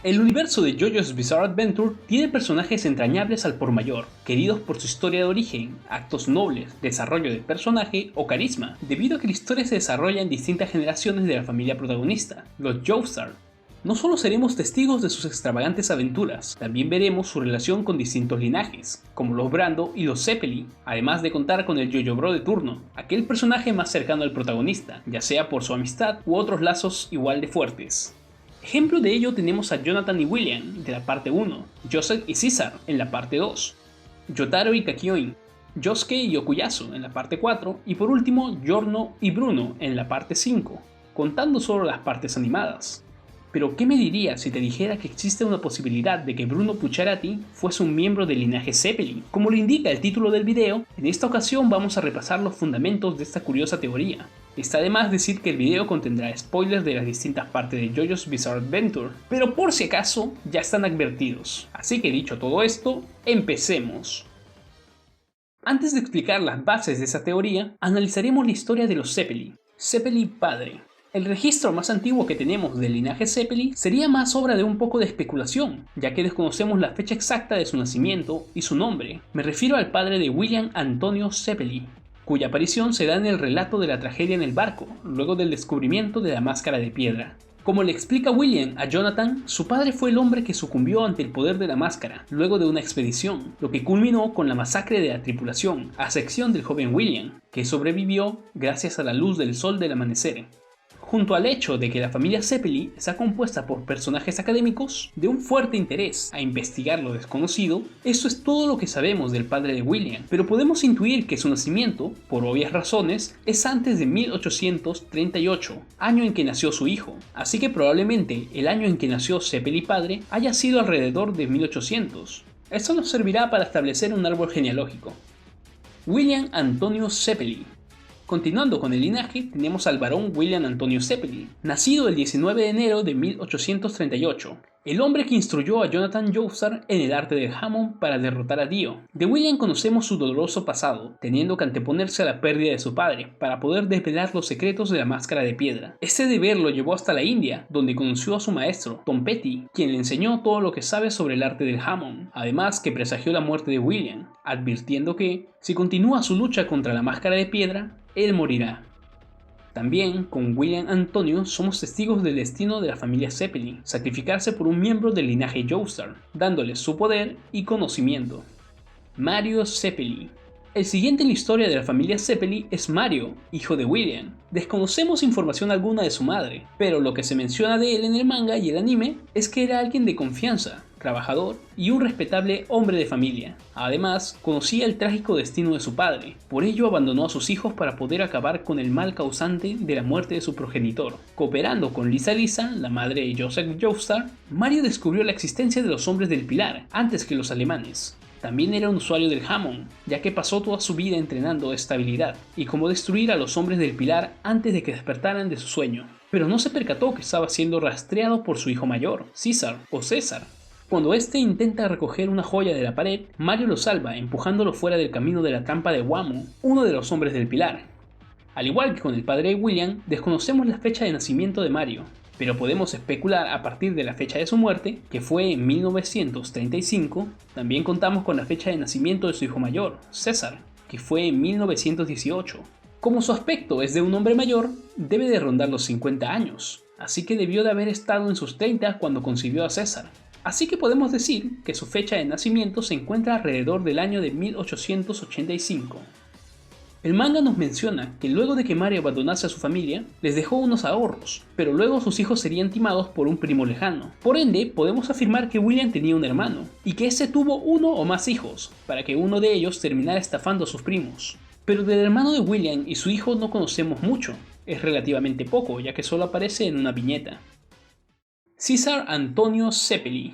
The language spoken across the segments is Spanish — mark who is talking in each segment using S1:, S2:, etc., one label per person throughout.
S1: El universo de JoJo's Bizarre Adventure tiene personajes entrañables al por mayor, queridos por su historia de origen, actos nobles, desarrollo de personaje o carisma, debido a que la historia se desarrolla en distintas generaciones de la familia protagonista, los Joestar. No solo seremos testigos de sus extravagantes aventuras, también veremos su relación con distintos linajes, como los Brando y los Zeppeli, además de contar con el JoJo Bro de turno, aquel personaje más cercano al protagonista, ya sea por su amistad u otros lazos igual de fuertes. Ejemplo de ello tenemos a Jonathan y William de la parte 1, Joseph y Caesar en la parte 2, Yotaro y Kakyoin, Yosuke y Okuyasu en la parte 4 y por último Giorno y Bruno en la parte 5, contando solo las partes animadas. Pero ¿qué me dirías si te dijera que existe una posibilidad de que Bruno Pucciarati fuese un miembro del linaje Zeppeli? Como lo indica el título del video, en esta ocasión vamos a repasar los fundamentos de esta curiosa teoría. Está de más decir que el video contendrá spoilers de las distintas partes de JoJo's Bizarre Adventure, pero por si acaso ya están advertidos. Así que dicho todo esto, empecemos. Antes de explicar las bases de esa teoría, analizaremos la historia de los Zeppeli. Zeppeli padre. El registro más antiguo que tenemos del linaje Zeppeli sería más obra de un poco de especulación, ya que desconocemos la fecha exacta de su nacimiento y su nombre. Me refiero al padre de William Antonio Zeppeli, cuya aparición se da en el relato de la tragedia en el barco, luego del descubrimiento de la máscara de piedra. Como le explica William a Jonathan, su padre fue el hombre que sucumbió ante el poder de la máscara, luego de una expedición, lo que culminó con la masacre de la tripulación, a excepción del joven William, que sobrevivió gracias a la luz del sol del amanecer. Junto al hecho de que la familia Zeppeli está compuesta por personajes académicos de un fuerte interés a investigar lo desconocido, eso es todo lo que sabemos del padre de William, pero podemos intuir que su nacimiento, por obvias razones, es antes de 1838, año en que nació su hijo, así que probablemente el año en que nació Zeppeli padre haya sido alrededor de 1800. Esto nos servirá para establecer un árbol genealógico. William Antonio Zeppeli. Continuando con el linaje, tenemos al barón William Antonio Zeppeli, nacido el 19 de enero de 1838, el hombre que instruyó a Jonathan Joestar en el arte del Hammond para derrotar a Dio. De William conocemos su doloroso pasado, teniendo que anteponerse a la pérdida de su padre para poder desvelar los secretos de la máscara de piedra. Este deber lo llevó hasta la India, donde conoció a su maestro, Tom Petty, quien le enseñó todo lo que sabe sobre el arte del Hammond, además que presagió la muerte de William, advirtiendo que, si continúa su lucha contra la máscara de piedra, él morirá. También, con William Antonio, somos testigos del destino de la familia Zeppeli, sacrificarse por un miembro del linaje Joestar, dándoles su poder y conocimiento. Mario Zeppeli. El siguiente en la historia de la familia Zeppeli es Mario, hijo de William. Desconocemos información alguna de su madre, pero lo que se menciona de él en el manga y el anime es que era alguien de confianza, trabajador y un respetable hombre de familia. Además, conocía el trágico destino de su padre, por ello abandonó a sus hijos para poder acabar con el mal causante de la muerte de su progenitor. Cooperando con Lisa Lisa, la madre de Joseph Joestar, Mario descubrió la existencia de los hombres del pilar antes que los alemanes. También era un usuario del Hammond, ya que pasó toda su vida entrenando esta habilidad y cómo destruir a los hombres del pilar antes de que despertaran de su sueño. Pero no se percató que estaba siendo rastreado por su hijo mayor, César o César. Cuando este intenta recoger una joya de la pared, Mario lo salva empujándolo fuera del camino de la trampa de Wamo, uno de los hombres del pilar. Al igual que con el padre de William, desconocemos la fecha de nacimiento de Mario, pero podemos especular a partir de la fecha de su muerte, que fue en 1935. También contamos con la fecha de nacimiento de su hijo mayor, César, que fue en 1918. Como su aspecto es de un hombre mayor, debe de rondar los 50 años, así que debió de haber estado en sus 30 cuando concibió a César. Así que podemos decir que su fecha de nacimiento se encuentra alrededor del año de 1885. El manga nos menciona que luego de que Mario abandonase a su familia, les dejó unos ahorros, pero luego sus hijos serían timados por un primo lejano. Por ende, podemos afirmar que William tenía un hermano, y que ese tuvo uno o más hijos, para que uno de ellos terminara estafando a sus primos. Pero del hermano de William y su hijo no conocemos mucho, es relativamente poco, ya que solo aparece en una viñeta. César Antonio Zeppeli.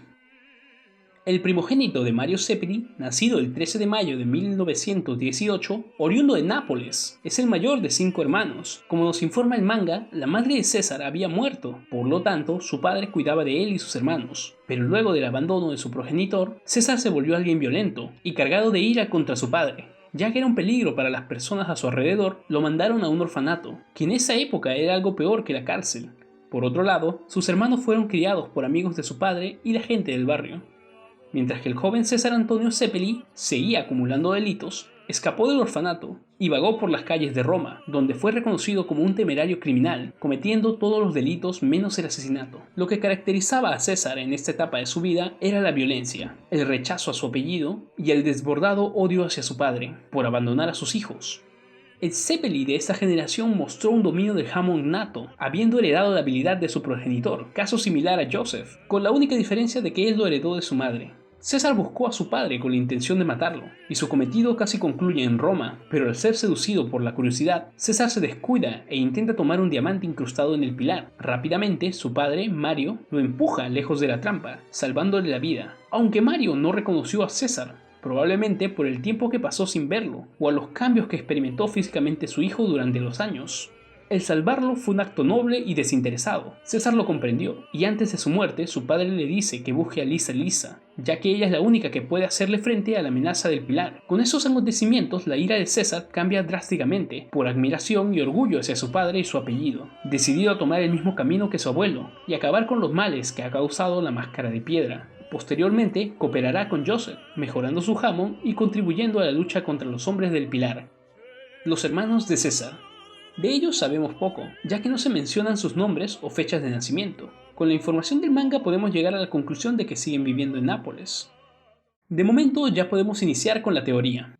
S1: El primogénito de Mario Zeppeli, nacido el 13 de mayo de 1918, oriundo de Nápoles, es el mayor de 5 hermanos. Como nos informa el manga, la madre de César había muerto, por lo tanto, su padre cuidaba de él y sus hermanos. Pero luego del abandono de su progenitor, César se volvió alguien violento y cargado de ira contra su padre. Ya que era un peligro para las personas a su alrededor, lo mandaron a un orfanato, que en esa época era algo peor que la cárcel. Por otro lado, sus hermanos fueron criados por amigos de su padre y la gente del barrio. Mientras que el joven César Antonio Zeppeli seguía acumulando delitos, escapó del orfanato y vagó por las calles de Roma, donde fue reconocido como un temerario criminal, cometiendo todos los delitos menos el asesinato. Lo que caracterizaba a César en esta etapa de su vida era la violencia, el rechazo a su apellido y el desbordado odio hacia su padre, por abandonar a sus hijos. El Zeppeli de esta generación mostró un dominio del jamón nato, habiendo heredado la habilidad de su progenitor, caso similar a Joseph, con la única diferencia de que él lo heredó de su madre. César buscó a su padre con la intención de matarlo, y su cometido casi concluye en Roma, pero al ser seducido por la curiosidad, César se descuida e intenta tomar un diamante incrustado en el pilar. Rápidamente, su padre, Mario, lo empuja lejos de la trampa, salvándole la vida, aunque Mario no reconoció a César, probablemente por el tiempo que pasó sin verlo, o a los cambios que experimentó físicamente su hijo durante los años. El salvarlo fue un acto noble y desinteresado. César lo comprendió, y antes de su muerte, su padre le dice que busque a Lisa, ya que ella es la única que puede hacerle frente a la amenaza del pilar. Con esos acontecimientos, la ira de César cambia drásticamente, por admiración y orgullo hacia su padre y su apellido, decidido a tomar el mismo camino que su abuelo, y acabar con los males que ha causado la máscara de piedra. Posteriormente, cooperará con Joseph, mejorando su jamón y contribuyendo a la lucha contra los hombres del pilar. Los hermanos de César. De ellos sabemos poco, ya que no se mencionan sus nombres o fechas de nacimiento. Con la información del manga podemos llegar a la conclusión de que siguen viviendo en Nápoles. De momento ya podemos iniciar con la teoría.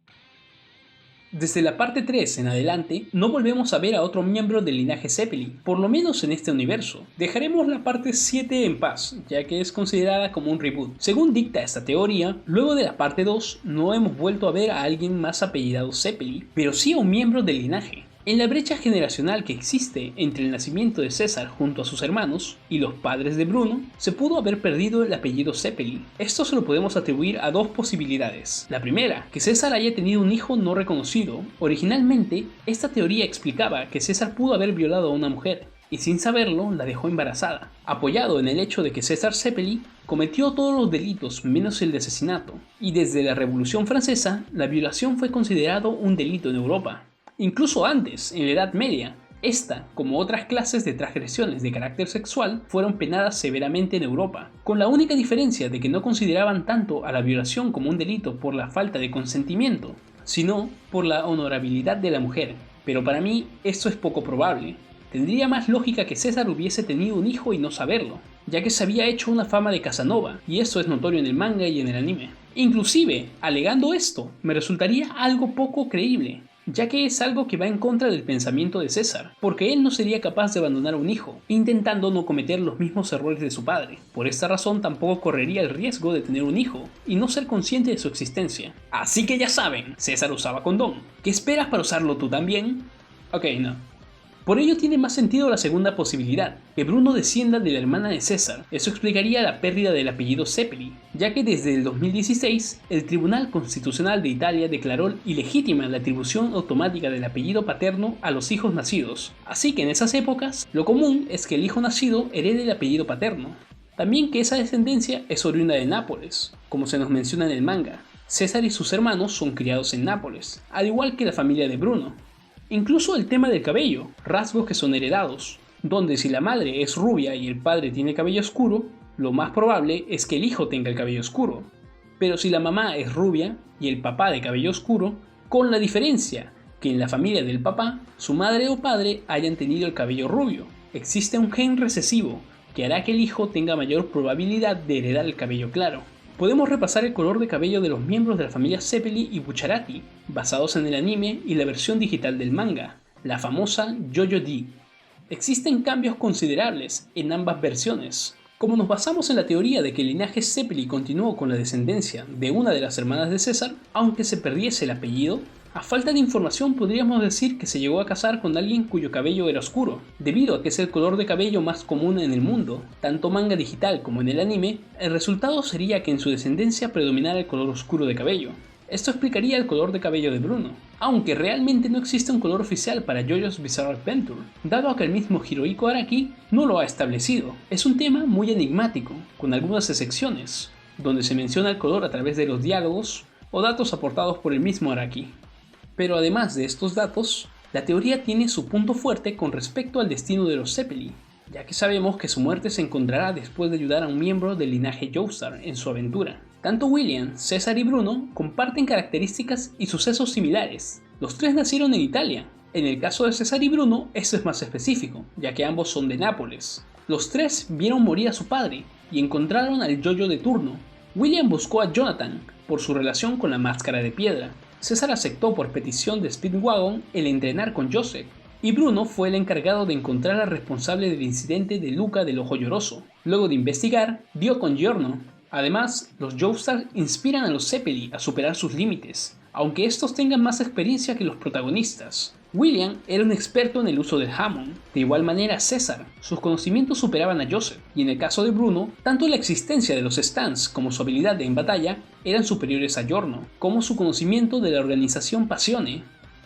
S1: Desde la parte 3 en adelante, no volvemos a ver a otro miembro del linaje Zeppeli, por lo menos en este universo. Dejaremos la parte 7 en paz, ya que es considerada como un reboot. Según dicta esta teoría, luego de la parte 2 no hemos vuelto a ver a alguien más apellidado Zeppeli, pero sí a un miembro del linaje. En la brecha generacional que existe entre el nacimiento de César junto a sus hermanos y los padres de Bruno, se pudo haber perdido el apellido Zeppeli. Esto se lo podemos atribuir a dos posibilidades. La primera, que César haya tenido un hijo no reconocido. Originalmente, esta teoría explicaba que César pudo haber violado a una mujer, y sin saberlo la dejó embarazada, apoyado en el hecho de que César Zeppeli cometió todos los delitos menos el de asesinato, y desde la Revolución Francesa, la violación fue considerado un delito en Europa. Incluso antes, en la Edad Media, esta, como otras clases de transgresiones de carácter sexual, fueron penadas severamente en Europa, con la única diferencia de que no consideraban tanto a la violación como un delito por la falta de consentimiento, sino por la honorabilidad de la mujer. Pero para mí, esto es poco probable. Tendría más lógica que César hubiese tenido un hijo y no saberlo, ya que se había hecho una fama de Casanova, y eso es notorio en el manga y en el anime. Inclusive, alegando esto, me resultaría algo poco creíble, ya que es algo que va en contra del pensamiento de César, porque él no sería capaz de abandonar a un hijo, intentando no cometer los mismos errores de su padre. Por esta razón tampoco correría el riesgo de tener un hijo, y no ser consciente de su existencia. Así que ya saben, César usaba condón. ¿Qué esperas para usarlo tú también? Ok, no. Por ello tiene más sentido la segunda posibilidad, que Bruno descienda de la hermana de César. Eso explicaría la pérdida del apellido Zeppeli, ya que desde el 2016 el Tribunal Constitucional de Italia declaró ilegítima la atribución automática del apellido paterno a los hijos nacidos. Así que en esas épocas, lo común es que el hijo nacido herede el apellido paterno. También que esa descendencia es oriunda de Nápoles, como se nos menciona en el manga. César y sus hermanos son criados en Nápoles, al igual que la familia de Bruno. Incluso el tema del cabello, rasgos que son heredados, donde si la madre es rubia y el padre tiene cabello oscuro, lo más probable es que el hijo tenga el cabello oscuro. Pero si la mamá es rubia y el papá de cabello oscuro, con la diferencia que en la familia del papá, su madre o padre hayan tenido el cabello rubio. Existe un gen recesivo que hará que el hijo tenga mayor probabilidad de heredar el cabello claro. Podemos repasar el color de cabello de los miembros de la familia Zeppeli y Bucciarati, basados en el anime y la versión digital del manga, la famosa JoJo-D. Existen cambios considerables en ambas versiones. Como nos basamos en la teoría de que el linaje Zeppeli continuó con la descendencia de una de las hermanas de César, aunque se perdiese el apellido, a falta de información podríamos decir que se llegó a casar con alguien cuyo cabello era oscuro. Debido a que es el color de cabello más común en el mundo, tanto manga digital como en el anime, el resultado sería que en su descendencia predominara el color oscuro de cabello. Esto explicaría el color de cabello de Bruno, aunque realmente no existe un color oficial para JoJo's Bizarre Adventure, dado a que el mismo Hirohiko Araki no lo ha establecido. Es un tema muy enigmático, con algunas excepciones, donde se menciona el color a través de los diálogos o datos aportados por el mismo Araki. Pero además de estos datos, la teoría tiene su punto fuerte con respecto al destino de los Zeppeli, ya que sabemos que su muerte se encontrará después de ayudar a un miembro del linaje Joestar en su aventura. Tanto William, César y Bruno comparten características y sucesos similares. Los tres nacieron en Italia. En el caso de César y Bruno, esto es más específico, ya que ambos son de Nápoles. Los tres vieron morir a su padre y encontraron al Yoyo de turno. William buscó a Jonathan por su relación con la Máscara de Piedra. César aceptó por petición de Speedwagon el entrenar con Joseph, y Bruno fue el encargado de encontrar al responsable del incidente de Luca del Ojo Lloroso. Luego de investigar, dio con Giorno. Además, los Joestar inspiran a los Zeppeli a superar sus límites, aunque estos tengan más experiencia que los protagonistas. William era un experto en el uso del Hammond, de igual manera César, sus conocimientos superaban a Joseph, y en el caso de Bruno, tanto la existencia de los stands como su habilidad en batalla eran superiores a Giorno, como su conocimiento de la organización Passione.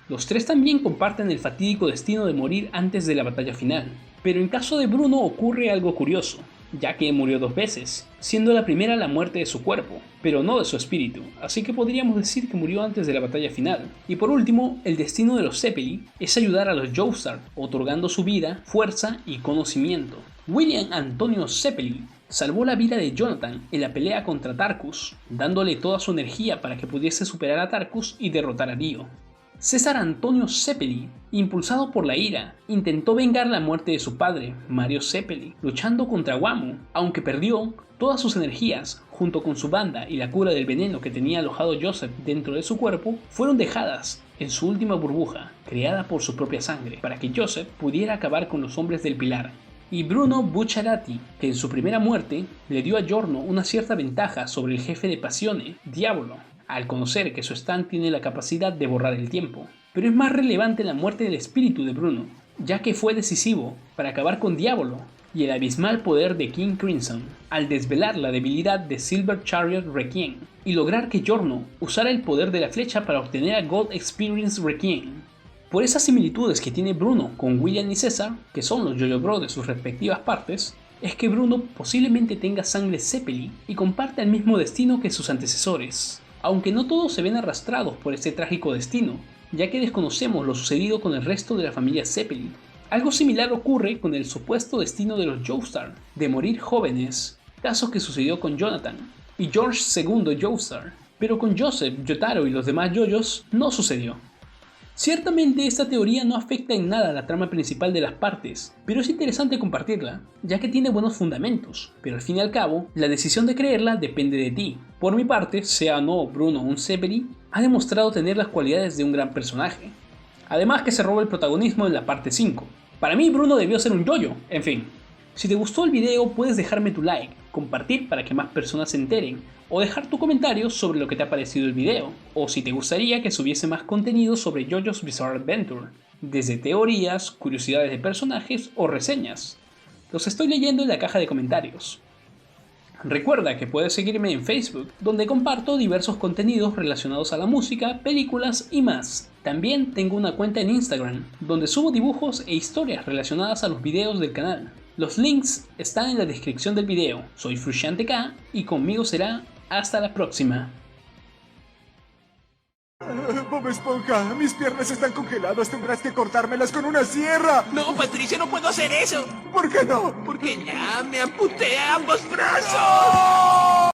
S1: Los tres también comparten el fatídico destino de morir antes de la batalla final, pero en caso de Bruno ocurre algo curioso, ya que murió 2 veces, siendo la primera la muerte de su cuerpo, pero no de su espíritu, así que podríamos decir que murió antes de la batalla final. Y por último, el destino de los Zeppeli es ayudar a los Joestar, otorgando su vida, fuerza y conocimiento. William Antonio Zeppeli salvó la vida de Jonathan en la pelea contra Tarkus, dándole toda su energía para que pudiese superar a Tarkus y derrotar a Dio. César Antonio Zeppeli, impulsado por la ira, intentó vengar la muerte de su padre, Mario Zeppeli, luchando contra Wamo. Aunque perdió, todas sus energías, junto con su banda y la cura del veneno que tenía alojado Joseph dentro de su cuerpo, fueron dejadas en su última burbuja, creada por su propia sangre, para que Joseph pudiera acabar con los hombres del Pilar. Y Bruno Bucciarati, que en su primera muerte le dio a Giorno una cierta ventaja sobre el jefe de Passione, Diavolo, al conocer que su stand tiene la capacidad de borrar el tiempo. Pero es más relevante la muerte del espíritu de Bruno, ya que fue decisivo para acabar con Diavolo y el abismal poder de King Crimson, al desvelar la debilidad de Silver Chariot Requiem y lograr que Giorno usara el poder de la flecha para obtener a Gold Experience Requiem. Por esas similitudes que tiene Bruno con William y César, que son los Yo-Yo Bros de sus respectivas partes, es que Bruno posiblemente tenga sangre Zeppeli y comparta el mismo destino que sus antecesores. Aunque no todos se ven arrastrados por este trágico destino, ya que desconocemos lo sucedido con el resto de la familia Zeppeli. Algo similar ocurre con el supuesto destino de los Joestar, de morir jóvenes, caso que sucedió con Jonathan y George II Joestar, pero con Joseph, Jotaro y los demás Yoyos no sucedió. Ciertamente esta teoría no afecta en nada a la trama principal de las partes, pero es interesante compartirla, ya que tiene buenos fundamentos, pero al fin y al cabo, la decisión de creerla depende de ti. Por mi parte, sea o no Bruno un Zeppeli, ha demostrado tener las cualidades de un gran personaje. Además que se roba el protagonismo en la parte 5. Para mí Bruno debió ser un yoyo, en fin. Si te gustó el video puedes dejarme tu like, compartir para que más personas se enteren, o dejar tu comentario sobre lo que te ha parecido el video, o si te gustaría que subiese más contenido sobre JoJo's Bizarre Adventure, desde teorías, curiosidades de personajes o reseñas. Los estoy leyendo en la caja de comentarios. Recuerda que puedes seguirme en Facebook, donde comparto diversos contenidos relacionados a la música, películas y más. También tengo una cuenta en Instagram, donde subo dibujos e historias relacionadas a los videos del canal. Los links están en la descripción del video. Soy Frusciante K y conmigo será hasta la próxima.
S2: Bob Esponja, mis piernas están congeladas, tendrás que cortármelas con una sierra.
S3: No, Patricio, no puedo hacer eso.
S2: ¿Por qué no?
S3: Porque ya me amputé ambos brazos.